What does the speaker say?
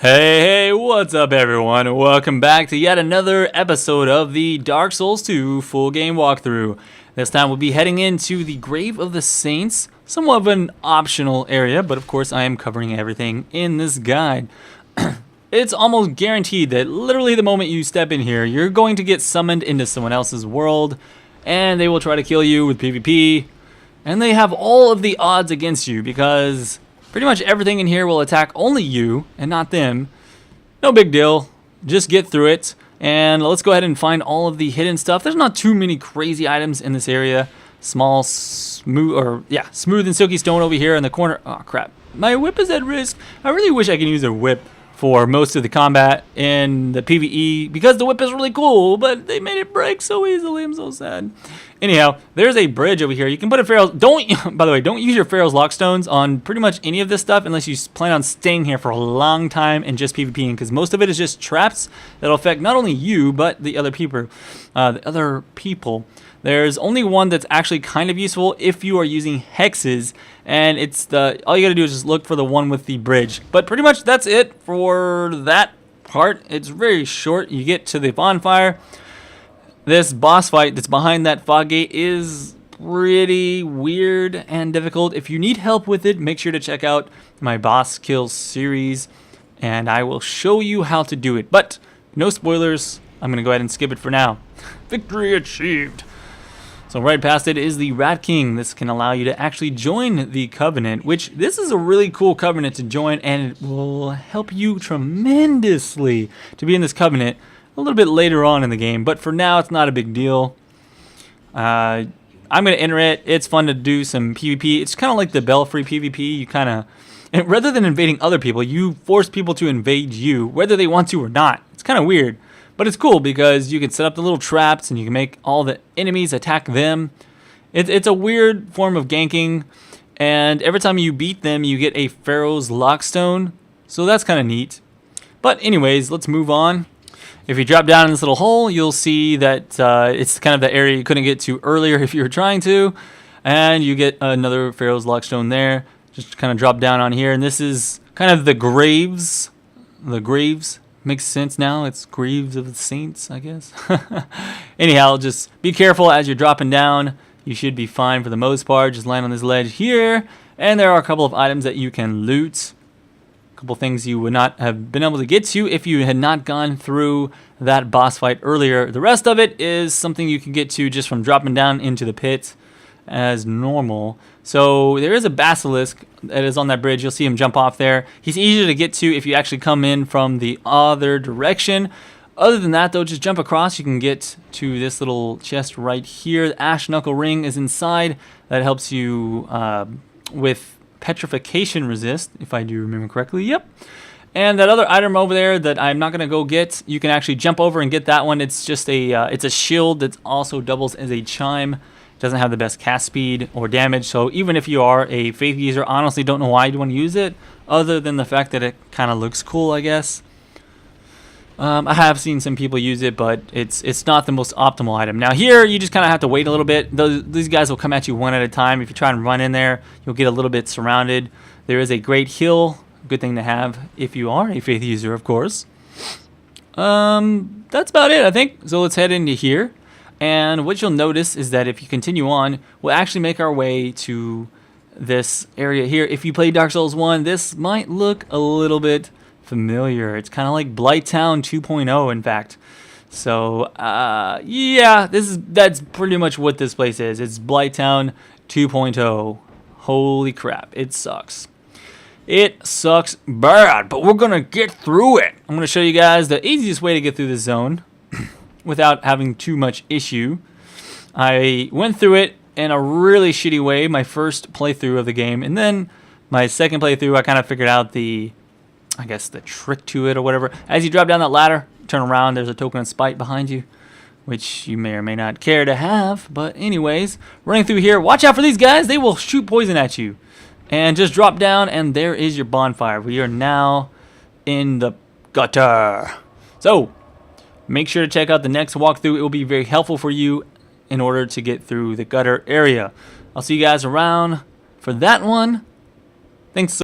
Hey, what's up everyone? Welcome back to yet another episode of the Dark Souls 2 full game walkthrough. This time we'll be heading into the Grave of the Saints, somewhat of an optional area, but of course I am covering everything in this guide. It's almost guaranteed that literally the moment you step in here, you're going to get summoned into someone else's world, and they will try to kill you with PvP, and they have all of the odds against you because pretty much everything in here will attack only you and not them. No big deal. Just get through it. And let's go ahead and find all of the hidden stuff. There's not too many crazy items in this area. Small, smooth and silky stone over here in the corner. Oh, crap. My whip is at risk. I really wish I could use a whip for most of the combat in the PvE because the whip is really cool, but they made it break so easily. I'm so sad. Anyhow, there's a bridge over here. You can put a Pharaoh's... By the way, don't use your Pharaoh's Lockstones on pretty much any of this stuff unless you plan on staying here for a long time and just PvPing, because most of it is just traps that'll affect not only you, but the other people. There's only one that's actually kind of useful if you are using hexes, and it's all you gotta do is just look for the one with the bridge. But pretty much that's it for that part. It's very short. You get to the bonfire. This boss fight that's behind that fog gate is pretty weird and difficult. If you need help with it, make sure to check out my boss kills series, and I will show you how to do it. But no spoilers. I'm gonna go ahead and skip it for now. Victory achieved. So right past it is the Rat King. This can allow you to actually join the Covenant, which this is a really cool Covenant to join, and it will help you tremendously to be in this Covenant a little bit later on in the game. But for now, it's not a big deal. I'm going to enter it. It's fun to do some PvP. It's kind of like the Belfry PvP. You kind of, rather than invading other people, you force people to invade you, whether they want to or not. It's kind of weird. But it's cool because you can set up the little traps and you can make all the enemies attack them. It's a weird form of ganking, and every time you beat them, you get a Pharaoh's Lockstone. So that's kind of neat. But anyways, let's move on. If you drop down in this little hole, you'll see that it's kind of the area you couldn't get to earlier if you were trying to. And you get another Pharaoh's Lockstone there. Just kind of drop down on here. And this is kind of the graves. The graves. Makes sense now. It's Graves of the Saints, I guess. Anyhow, just be careful as you're dropping down. You should be fine for the most part. Just land on this ledge here. And there are a couple of items that you can loot. A couple things you would not have been able to get to if you had not gone through that boss fight earlier. The rest of it is something you can get to just from dropping down into the pit as normal. So there is a basilisk that is on that bridge. You'll see him jump off there. He's easier to get to if you actually come in from the other direction. Other than that, though, just jump across. You can get to this little chest right here. The Ash Knuckle Ring is inside. That helps you with petrification resist, if I do remember correctly. Yep. And that other item over there that I'm not going to go get, you can actually jump over and get that one. It's just it's a shield that also doubles as a chime. Doesn't have the best cast speed or damage, so even if you are a faith user, honestly don't know why you want to use it, other than the fact that it kind of looks cool, I guess. I have seen some people use it, but it's not the most optimal item. Now here, you just kind of have to wait a little bit. These guys will come at you one at a time. If you try and run in there, you'll get a little bit surrounded. There is a great heal, good thing to have if you are a faith user, of course. That's about it, I think. So let's head into here. And what you'll notice is that if you continue on, we'll actually make our way to this area here. If you play Dark Souls 1, this might look a little bit familiar. It's kind of like Blighttown 2.0, in fact. So, yeah, that's pretty much what this place is. It's Blighttown 2.0. Holy crap, it sucks. It sucks bad, but we're going to get through it. I'm going to show you guys the easiest way to get through this zone without having too much issue. I went through it in a really shitty way, my first playthrough of the game, and then my second playthrough, I kind of figured out the trick to it or whatever. As you drop down that ladder, turn around, there's a token of spite behind you, which you may or may not care to have, but anyways, running through here, watch out for these guys, they will shoot poison at you. And just drop down, and there is your bonfire. We are now in the gutter. So, make sure to check out the next walkthrough. It will be very helpful for you in order to get through the gutter area. I'll see you guys around for that one. Thanks.